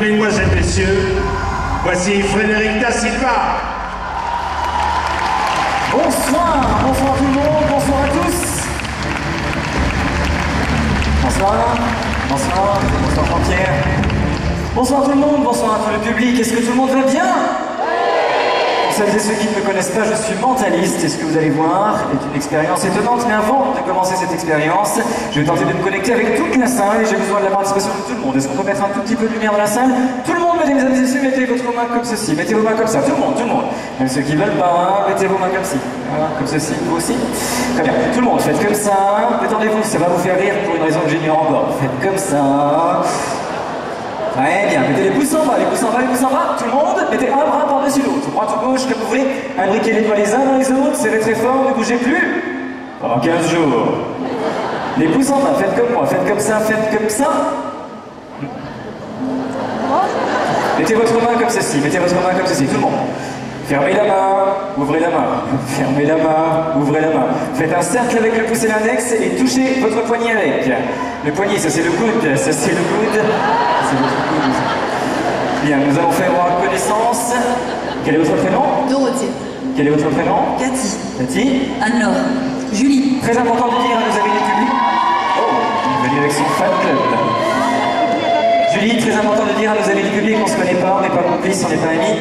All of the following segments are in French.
Mesdemoiselles, messieurs, voici Frédéric Da Silva. Bonsoir, bonsoir tout le monde, bonsoir à tous. Bonsoir, bonsoir, bonsoir Jean-Pierre. Bonsoir tout le monde, bonsoir à tout le public, est-ce que tout le monde va bien? Pour celles et ceux qui ne me connaissent pas, je suis mentaliste et ce que vous allez voir est une expérience étonnante. Mais avant de commencer cette expérience, je vais tenter de me connecter avec toute la salle et j'ai besoin de la participation de tout le monde. Est-ce qu'on peut mettre un tout petit peu de lumière dans la salle? Tout le monde, mesdames et messieurs, mettez votre main comme ceci, mettez vos mains comme ça, tout le monde, tout le monde. Même ceux qui veulent pas, mettez vos mains comme ci, voilà, comme ceci, vous aussi. Très bien, tout le monde, faites comme ça, détendez-vous, ça va vous faire rire pour une raison que j'ignore encore. Faites comme ça. Très bien, mettez les pouces en bas, les pouces en bas, les pouces en bas, tout le monde, mettez un bras par-dessus l'autre, droite ou gauche, comme vous voulez, imbriquez les doigts les uns dans les autres, serrez très fort, ne bougez plus, pendant 15 jours. Les pouces en bas, faites comme moi, faites comme ça, mettez votre main comme ceci, mettez votre main comme ceci, tout le monde. Fermez la main, ouvrez la main, fermez la main, ouvrez la main. Faites un cercle avec le pouce et l'index et touchez votre poignet avec. Le poignet, ça c'est le coude, ça c'est le coude, c'est votre coude. Bien, nous allons faire connaissance. Quel est votre prénom? Dorothée. Quel est votre prénom? Cathy. Cathy. Anne-Laure. Julie. Très important de dire à nos amis du public. Oh, il est venu avec son fan club. Julie, très important de dire à nos amis du public qu'on ne se connaît pas, on n'est pas complices, on n'est pas amis.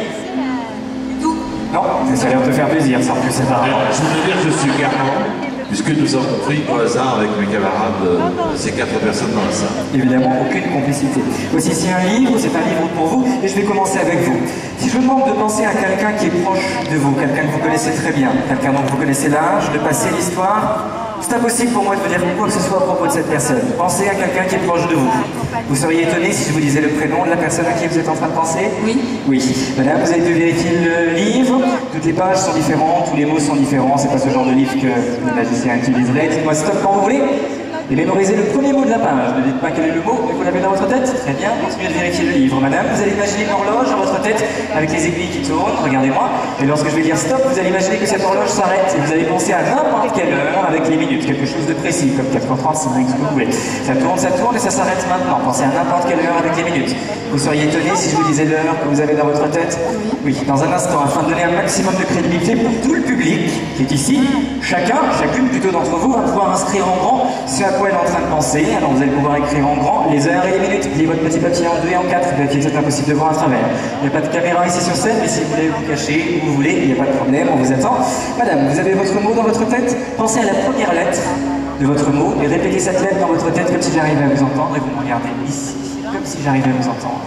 Non, ça a l'air de te faire plaisir, ça en plus c'est pareil. Je voudrais dire que je suis garant, puisque nous avons pris au hasard avec mes camarades ces 4 personnes dans la salle. Évidemment, aucune complicité. Voici ici un livre, c'est un livre pour vous, et je vais commencer avec vous. Si je vous demande de penser à quelqu'un qui est proche de vous, quelqu'un que vous connaissez très bien, quelqu'un dont vous connaissez l'âge, le passé, l'histoire, c'est impossible pour moi de vous dire quoi que ce soit à propos de cette personne. Pensez à quelqu'un qui est proche de vous. Vous seriez étonné si je vous disais le prénom de la personne à qui vous êtes en train de penser? Oui. Oui. Madame, vous avez pu vérifier le livre. Toutes les pages sont différentes, tous les mots sont différents. C'est pas ce genre de livre que le magicien utiliserait. Dites-moi stop quand vous voulez. Et mémorisez le premier mot de la page. Ne dites pas quel est le mot, mais vous l'avez dans votre tête. Très bien, continuez de vérifier le livre. Madame, vous allez imaginer une horloge dans votre tête avec les aiguilles qui tournent, regardez-moi. Et lorsque je vais dire stop, vous allez imaginer que cette horloge s'arrête. Et vous allez penser à n'importe quelle heure avec les minutes, quelque chose de précis, comme 4h35, ce que vous voulez. Ça tourne et ça s'arrête maintenant. Pensez à n'importe quelle heure avec les minutes. Vous seriez étonné si je vous disais l'heure que vous avez dans votre tête? Oui, dans un instant, afin de donner un maximum de crédibilité pour tout le public qui est ici, chacune plutôt d'entre vous va pouvoir inscrire en grand ce à quoi elle est en train de penser. Alors vous allez pouvoir écrire en grand les heures et les minutes. Pliez votre petit papier en 2 et en 4, vérifiez que c'est impossible de voir à travers. Il n'y a pas de caméra ici sur scène, mais si vous voulez vous cacher où vous voulez, il n'y a pas de problème, on vous attend. Madame, vous avez votre mot dans votre tête? Pensez à la première lettre de votre mot et répétez cette lettre dans votre tête comme si j'arrivais à vous entendre et vous me regardez ici, comme si j'arrivais à vous entendre.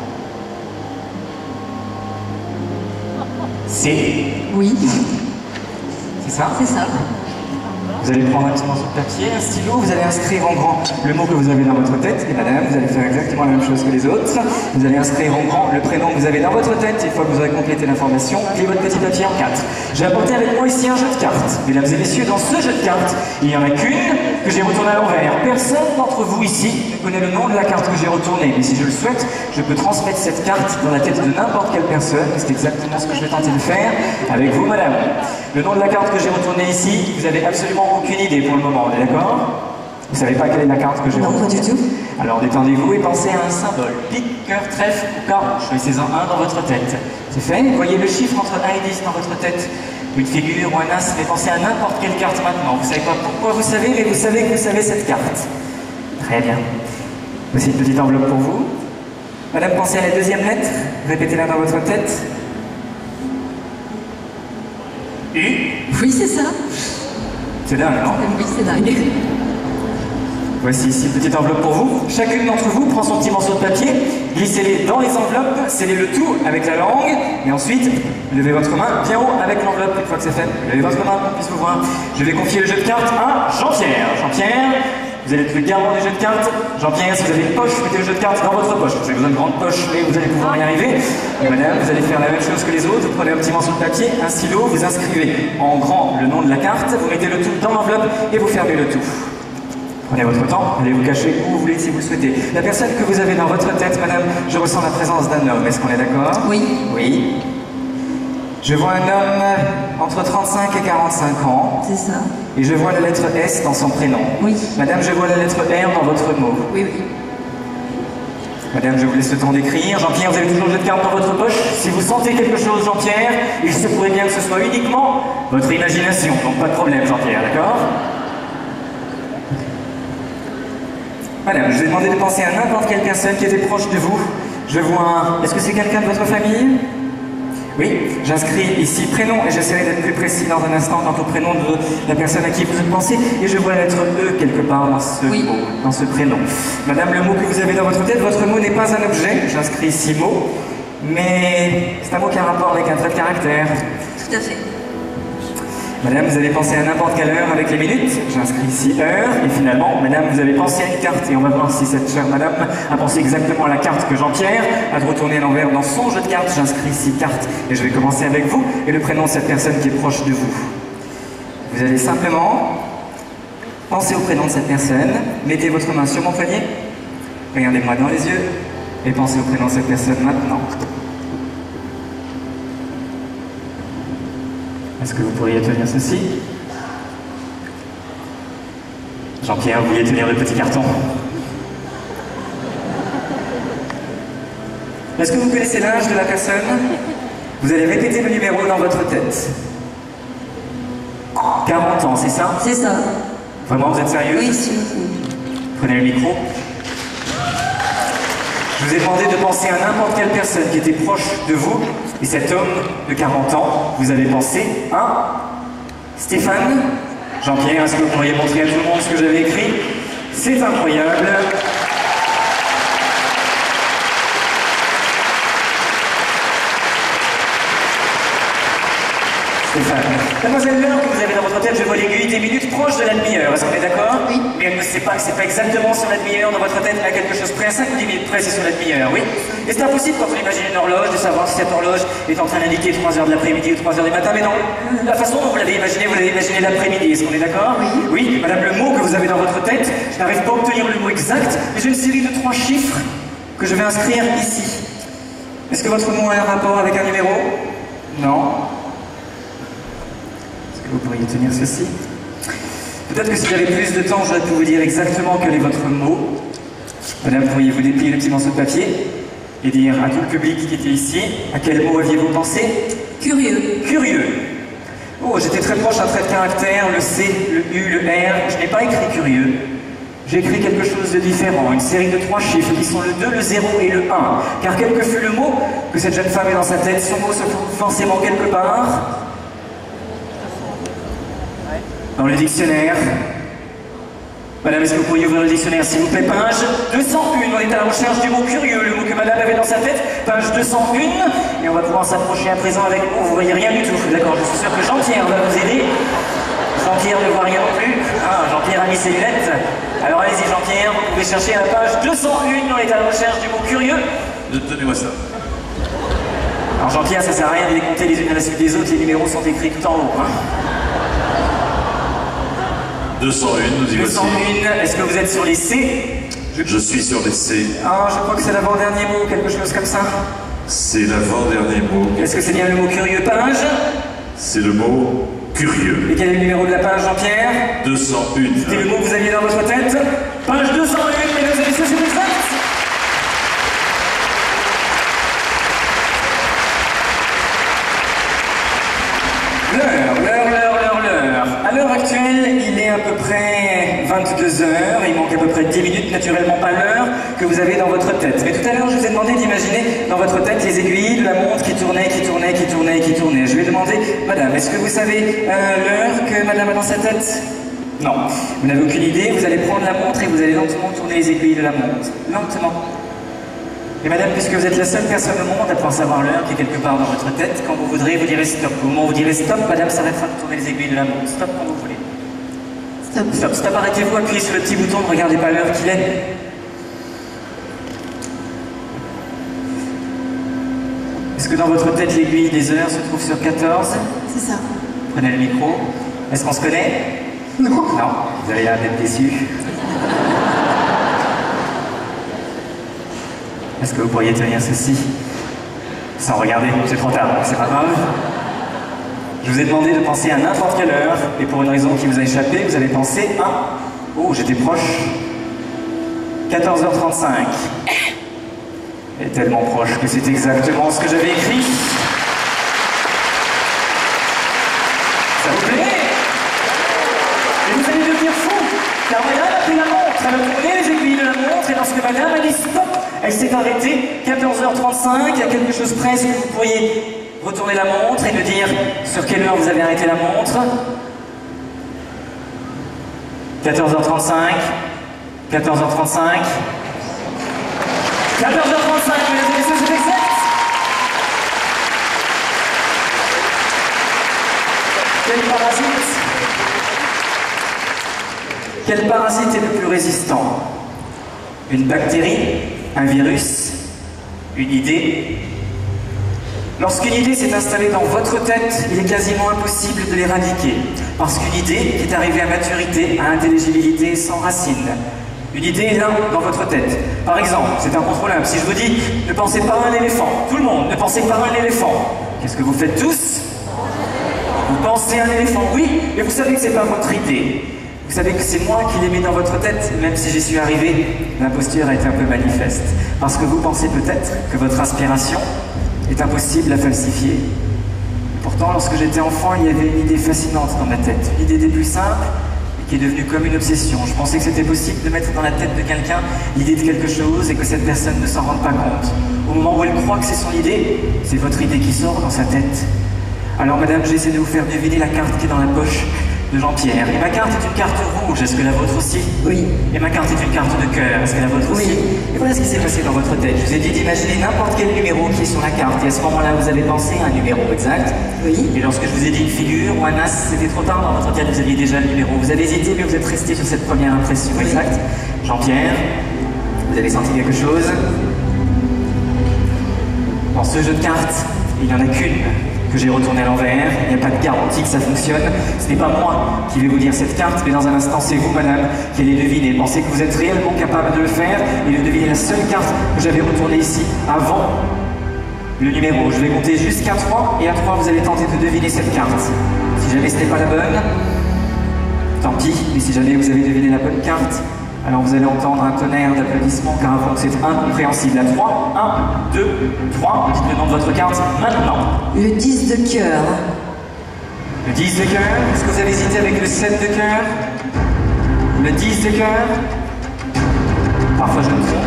C'est... Oui. C'est ça? C'est ça. Vous allez prendre un petit morceau de papier, un stylo, vous allez inscrire en grand le mot que vous avez dans votre tête, et madame, vous allez faire exactement la même chose que les autres. Vous allez inscrire en grand le prénom que vous avez dans votre tête, et une fois que vous aurez complété l'information, pliez votre petit papier en 4. J'ai apporté avec moi ici un jeu de cartes. Mesdames et messieurs, dans ce jeu de cartes, il n'y en a qu'une que j'ai retournée à l'envers. Personne d'entre vous ici ne connaît le nom de la carte que j'ai retournée, mais si je le souhaite, je peux transmettre cette carte dans la tête de n'importe quelle personne, et c'est exactement ce que je vais tenter de faire avec vous, madame. Le nom de la carte que j'ai retournée ici, vous avez absolument aucune idée pour le moment, on est d'accord? Vous savez pas quelle est la carte que j'ai retournée? Non, pas du tout. Alors détendez-vous et pensez à un symbole. Pique, cœur, trèfle ou caron. Choisissez-en un dans votre tête. C'est fait? Voyez le chiffre entre 1 et 10 dans votre tête. Ou une figure ou un as, mais pensez à n'importe quelle carte maintenant. Vous savez pas pourquoi vous savez, mais vous savez que vous savez cette carte. Très bien. Voici une petite enveloppe pour vous. Madame, pensez à la deuxième lettre. Répétez-la dans votre tête. U. Oui, c'est ça. C'est dingue, non? Oui, c'est dingue. Voici ici une petite enveloppe pour vous. Chacune d'entre vous prend son petit morceau de papier, glissez-les dans les enveloppes, scellez le tout avec la langue, et ensuite, levez votre main bien haut avec l'enveloppe. Une fois que c'est fait, levez votre main pour qu'on puisse vous voir. Je vais confier le jeu de cartes à Jean-Pierre. Jean-Pierre, vous allez être le garant du jeu de cartes. Jean-Pierre, si vous avez une poche, mettez le jeu de cartes dans votre poche. Vous avez besoin de grande poche, mais vous allez pouvoir y arriver. Et madame, vous allez faire la même chose que les autres. Vous prenez un petit morceau de papier, un stylo, vous inscrivez en grand le nom de la carte, vous mettez le tout dans l'enveloppe et vous fermez le tout. Prenez votre temps, allez vous cacher où vous voulez si vous le souhaitez. La personne que vous avez dans votre tête, madame, je ressens la présence d'un homme. Est-ce qu'on est d'accord? Oui. Oui. Je vois un homme entre 35 et 45 ans. C'est ça. Et je vois la lettre S dans son prénom. Oui. Madame, je vois la lettre R dans votre mot. Oui, oui. Madame, je vous laisse le temps d'écrire. Jean-Pierre, vous avez toujours le jeu de cartes dans votre poche. Si vous sentez quelque chose, Jean-Pierre, il se pourrait bien que ce soit uniquement votre imagination. Donc pas de problème, Jean-Pierre, d'accord? Madame, je vous ai demandé de penser à n'importe quelle personne qui était proche de vous. Je vois... Est-ce que c'est quelqu'un de votre famille? Oui, j'inscris ici prénom et j'essaierai d'être plus précis dans un instant quant au prénom de la personne à qui vous pensez. Et je vois la lettre E quelque part dans ce mot, dans ce prénom. Madame, le mot que vous avez dans votre tête, votre mot n'est pas un objet. J'inscris ici mot, mais c'est un mot qui a un rapport avec un trait de caractère. Tout à fait. Madame, vous avez pensé à n'importe quelle heure avec les minutes. J'inscris ici heure. Et finalement, madame, vous avez pensé à une carte. Et on va voir si cette chère madame a pensé exactement à la carte que Jean-Pierre a de retourner à l'envers dans son jeu de cartes. J'inscris ici carte. Et je vais commencer avec vous et le prénom de cette personne qui est proche de vous. Vous allez simplement penser au prénom de cette personne. Mettez votre main sur mon poignet. Regardez-moi dans les yeux. Et pensez au prénom de cette personne maintenant. Est-ce que vous pourriez tenir ceci? Jean-Pierre, vous vouliez tenir le petit carton? Est-ce que vous connaissez l'âge de la personne? Vous allez répéter le numéro dans votre tête. 40 ans, c'est ça? C'est ça. Vraiment, vous êtes sérieux? Oui, si. Prenez le micro. Je vous ai demandé de penser à n'importe quelle personne qui était proche de vous, et cet homme de 40 ans, vous avez pensé à Stéphane? Jean-Pierre, est-ce que vous pourriez montrer à tout le monde ce que j'avais écrit? C'est incroyable. Stéphane. Mademoiselle, l'heure que vous avez dans votre tête, je vois l'aiguille des minutes proche de la demi-heure. Est-ce qu'on est d'accord? Oui. Mais elle ne sait pas que c'est pas exactement sur la demi-heure dans votre tête, mais à quelque chose près, à 5 ou 10 minutes près, c'est sur la demi-heure, oui? Et c'est impossible quand on imagine une horloge de savoir si cette horloge est en train d'indiquer 3h de l'après-midi ou 3h du matin, mais non. La façon dont vous l'avez imaginé l'après-midi. Est-ce qu'on est d'accord? Oui. Oui, madame, le mot que vous avez dans votre tête, je n'arrive pas à obtenir le mot exact, mais j'ai une série de 3 chiffres que je vais inscrire ici. Est-ce que votre mot a un rapport avec un numéro? Non. Vous pourriez tenir ceci. Peut-être que si j'avais plus de temps, j'aurais pu vous dire exactement quel est votre mot. Madame, pourriez-vous déplier le petit morceau de papier et dire à tout le public qui était ici, à quel mot aviez-vous pensé? Curieux. Curieux. Oh, j'étais très proche d'un trait de caractère, le C, le U, le R. Je n'ai pas écrit curieux. J'ai écrit quelque chose de différent, une série de 3 chiffres qui sont le 2, le 0 et le 1. Car quel que fut le mot que cette jeune femme ait dans sa tête, son mot se trouve forcément quelque part dans le dictionnaire. Madame, est-ce que vous pourriez ouvrir le dictionnaire, s'il vous plaît? Page 201, on est à la recherche du mot curieux, le mot que madame avait dans sa tête. Page 201, et on va pouvoir s'approcher à présent avec vous. Vous voyez rien du tout, d'accord? Je suis sûr que Jean-Pierre va vous aider. Jean-Pierre ne voit rien non plus. Ah, Jean-Pierre a mis ses lunettes. Alors allez-y, Jean-Pierre, vous pouvez chercher à la page 201, on est à la recherche du mot curieux. Donnez-moi ça. Alors Jean-Pierre, ça sert à rien de les compter les unes à la suite des autres, les numéros sont écrits tout en haut. Hein. 201, nous y voici. 201, est-ce que vous êtes sur les C? Je suis sur les C. Ah, je crois que c'est l'avant-dernier mot, quelque chose comme ça. C'est l'avant-dernier mot. Est-ce que c'est bien le mot curieux? Page? C'est le mot curieux. Et quel est le numéro de la page, Jean-Pierre? 201. C'était le mot que vous aviez dans votre tête? Page 201, mesdames et messieurs, c'est exact. L'heure. À l'heure actuelle, il est à peu près 22 heures. Il manque à peu près 10 minutes, naturellement pas l'heure que vous avez dans votre tête. Mais tout à l'heure, je vous ai demandé d'imaginer dans votre tête les aiguilles de la montre qui tournaient. Je vais demander, madame, est-ce que vous savez l'heure que madame a dans sa tête? Non. Vous n'avez aucune idée. Vous allez prendre la montre et vous allez lentement tourner les aiguilles de la montre. Lentement. Et madame, puisque vous êtes la seule personne au monde à pouvoir savoir l'heure qui est quelque part dans votre tête, quand vous voudrez, vous direz stop. Au moment où vous direz stop, madame s'arrêtera de tourner les aiguilles de la montre. Stop quand vous voulez. Stop. Stop, arrêtez-vous, appuyez sur le petit bouton, ne regardez pas l'heure qu'il est. Est-ce que dans votre tête, l'aiguille des heures se trouve sur 14? C'est ça. Prenez le micro. Est-ce qu'on se connaît? Non. Non, vous avez l'air d'être déçu. Est-ce que vous pourriez tenir ceci sans regarder? C'est trop tard, c'est pas grave. Je vous ai demandé de penser à n'importe quelle heure, et pour une raison qui vous a échappé, vous avez pensé à... Oh, j'étais proche. 14h35. est tellement proche que c'est exactement ce que j'avais écrit. Ça vous plaît? Et vous allez devenir fou, car madame a pris la montre, elle a tourné les aiguilles de la montre, et lorsque madame a dit stop, elle s'est arrêtée. 14h35, il y a quelque chose près, est-ce que vous pourriez retourner la montre et me dire sur quelle heure vous avez arrêté la montre? 14h35, 14h35, 14h35, mesdames et messieurs, c'est exact. Quel parasite est le plus résistant? Une bactérie? Un virus? Une idée? Lorsqu'une idée s'est installée dans votre tête, il est quasiment impossible de l'éradiquer. Parce qu'une idée qui est arrivée à maturité, à intelligibilité, sans racine. Une idée est là, dans votre tête. Par exemple, c'est incontrôlable. Si je vous dis, ne pensez pas à un éléphant. Tout le monde, ne pensez pas à un éléphant. Qu'est-ce que vous faites tous? Vous pensez à un éléphant, oui, mais vous savez que c'est pas votre idée. Vous savez que c'est moi qui l'ai mis dans votre tête, même si j'y suis arrivé, l'imposture a été un peu manifeste. Parce que vous pensez peut-être que votre aspiration est impossible à falsifier. Pourtant, lorsque j'étais enfant, il y avait une idée fascinante dans ma tête. Une idée des plus simples, qui est devenue comme une obsession. Je pensais que c'était possible de mettre dans la tête de quelqu'un l'idée de quelque chose et que cette personne ne s'en rende pas compte. Au moment où elle croit que c'est son idée, c'est votre idée qui sort dans sa tête. Alors madame, j'essaie de vous faire deviner la carte qui est dans la poche de Jean-Pierre. Et ma carte est une carte rouge, est-ce que la vôtre aussi? Oui. Et ma carte est une carte de cœur, est-ce que la vôtre aussi? Oui. Et voilà ce qui s'est passé dans votre tête. Je vous ai dit d'imaginer n'importe quel numéro qui est sur la carte. Et à ce moment-là, vous avez pensé à un numéro exact. Oui. Et lorsque je vous ai dit une figure ou un as, c'était trop tard dans votre tête, vous aviez déjà le numéro. Vous avez hésité, mais vous êtes resté sur cette première impression exacte. Jean-Pierre, vous avez senti quelque chose? Dans ce jeu de cartes, il n'y en a qu'une que j'ai retournée à l'envers. Il n'y a pas de garantie que ça fonctionne. Ce n'est pas moi qui vais vous dire cette carte, mais dans un instant, c'est vous, madame, qui allez deviner. Pensez que vous êtes réellement capable de le faire et de deviner la seule carte que j'avais retournée ici avant le numéro. Je vais compter jusqu'à 3 et à 3, vous allez tenter de deviner cette carte. Si jamais ce n'est pas la bonne, tant pis, mais si jamais vous avez deviné la bonne carte, alors vous allez entendre un tonnerre d'applaudissements car avant c'est incompréhensible. À 3, 1, 2, 3, dites le nom de votre carte maintenant. Le 10 de cœur. Le 10 de cœur, est-ce que vous avez hésité avec le 7 de cœur? Le 10 de cœur? Parfois je me trompe.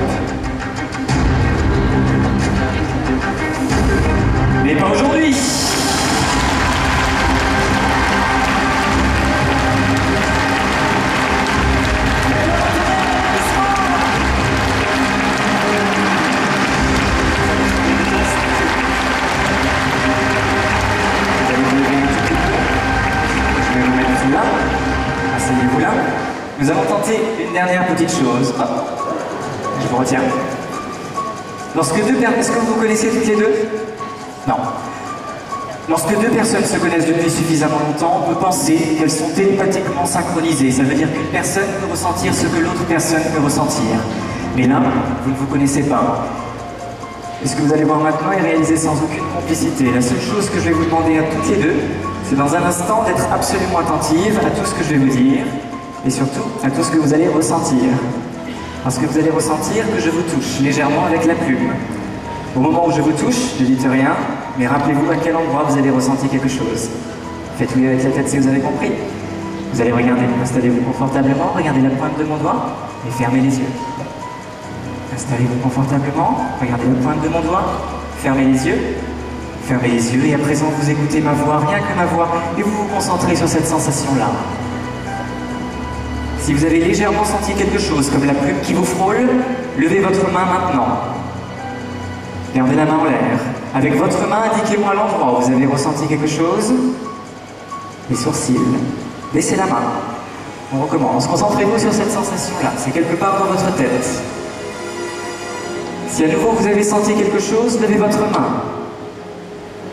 Mais pas aujourd'hui. Asseyez-vous là. Nous allons tenter une dernière petite chose. Hop. Je vous retiens. Lorsque deux personnes... Est-ce que vous vous connaissez toutes les deux? Non. Lorsque deux personnes se connaissent depuis suffisamment longtemps, on peut penser qu'elles sont télépathiquement synchronisées. Ça veut dire qu'une personne peut ressentir ce que l'autre personne peut ressentir. Mais là, vous ne vous connaissez pas. Et ce que vous allez voir maintenant est réalisé sans aucune complicité. La seule chose que je vais vous demander à toutes les deux, c'est dans un instant d'être absolument attentive à tout ce que je vais vous dire et surtout à tout ce que vous allez ressentir. Parce que vous allez ressentir que je vous touche légèrement avec la plume. Au moment où je vous touche, ne dites rien, mais rappelez-vous à quel endroit vous avez ressenti quelque chose. Faites oui avec la tête si vous avez compris. Vous allez regarder, installez-vous confortablement, regardez la pointe de mon doigt et fermez les yeux. Installez-vous confortablement, regardez la pointe de mon doigt, fermez les yeux. Fermez les yeux et à présent vous écoutez ma voix, rien que ma voix, et vous vous concentrez sur cette sensation-là. Si vous avez légèrement senti quelque chose, comme la plume qui vous frôle, levez votre main maintenant. Gardez la main en l'air. Avec votre main, indiquez-moi l'endroit où vous avez ressenti quelque chose. Les sourcils. Baissez la main. On recommence. Concentrez-vous sur cette sensation-là. C'est quelque part dans votre tête. Si à nouveau vous avez senti quelque chose, levez votre main.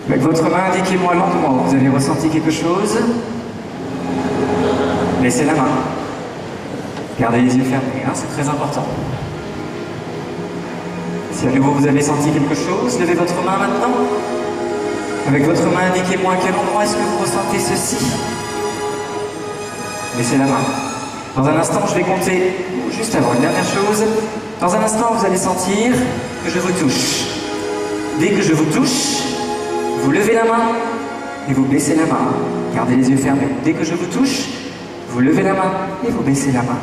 Avec votre main, indiquez-moi l'endroit où vous avez ressenti quelque chose. Laissez la main. Gardez les yeux fermés, hein, c'est très important. Si à nouveau vous avez senti quelque chose, levez votre main maintenant. Avec votre main, indiquez-moi à quel endroit est-ce que vous ressentez ceci. Laissez la main. Dans un instant, je vais compter, juste avant, une dernière chose. Dans un instant, vous allez sentir que je vous touche. Dès que je vous touche, vous levez la main et vous baissez la main. Gardez les yeux fermés. Dès que je vous touche, vous levez la main et vous baissez la main.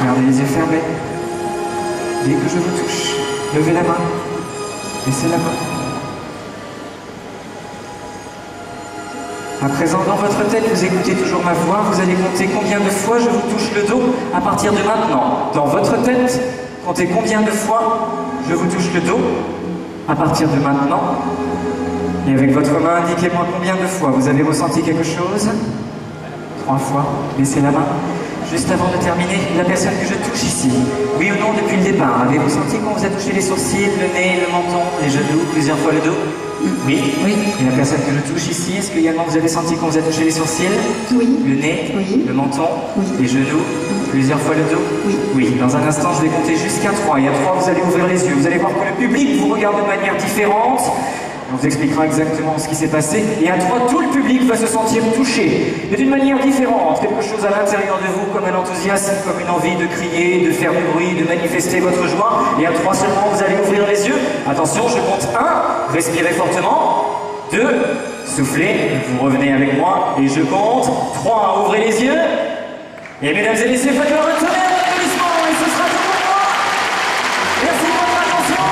Gardez les yeux fermés. Dès que je vous touche, levez la main, baissez la main. À présent, dans votre tête, vous écoutez toujours ma voix, vous allez compter combien de fois je vous touche le dos à partir de maintenant. Dans votre tête, comptez combien de fois je vous touche le dos à partir de maintenant. Et avec votre main, indiquez-moi combien de fois vous avez ressenti quelque chose. 3 fois, baissez la main. Juste avant de terminer, la personne que je touche ici, oui ou non depuis le départ, avez-vous senti qu'on vous a touché les sourcils, le nez, le menton, les genoux, plusieurs fois le dos? Oui. Oui. Et la personne que je touche ici, est-ce qu'également vous avez senti qu'on vous a touché les sourcils? Oui. Le nez? Oui. Le menton? Oui. Les genoux? Plusieurs fois le dos? Oui. Oui. Dans un instant, je vais compter jusqu'à 3. Et à 3, vous allez ouvrir les yeux. Vous allez voir que le public vous regarde de manière différente. On vous expliquera exactement ce qui s'est passé. Et à 3, tout le public va se sentir touché. Mais d'une manière différente. Quelque chose à l'intérieur de vous, comme un enthousiasme, comme une envie de crier, de faire du bruit, de manifester votre joie. Et à 3 seulement, vous allez ouvrir les yeux. Attention, je compte 1. Respirez fortement. 2. Soufflez. Vous revenez avec moi. Et je compte 3. Ouvrez les yeux. Et mesdames et messieurs, faites-leur un tonnerre d'applaudissements. Et ce sera tout pour moi. Merci de votre attention.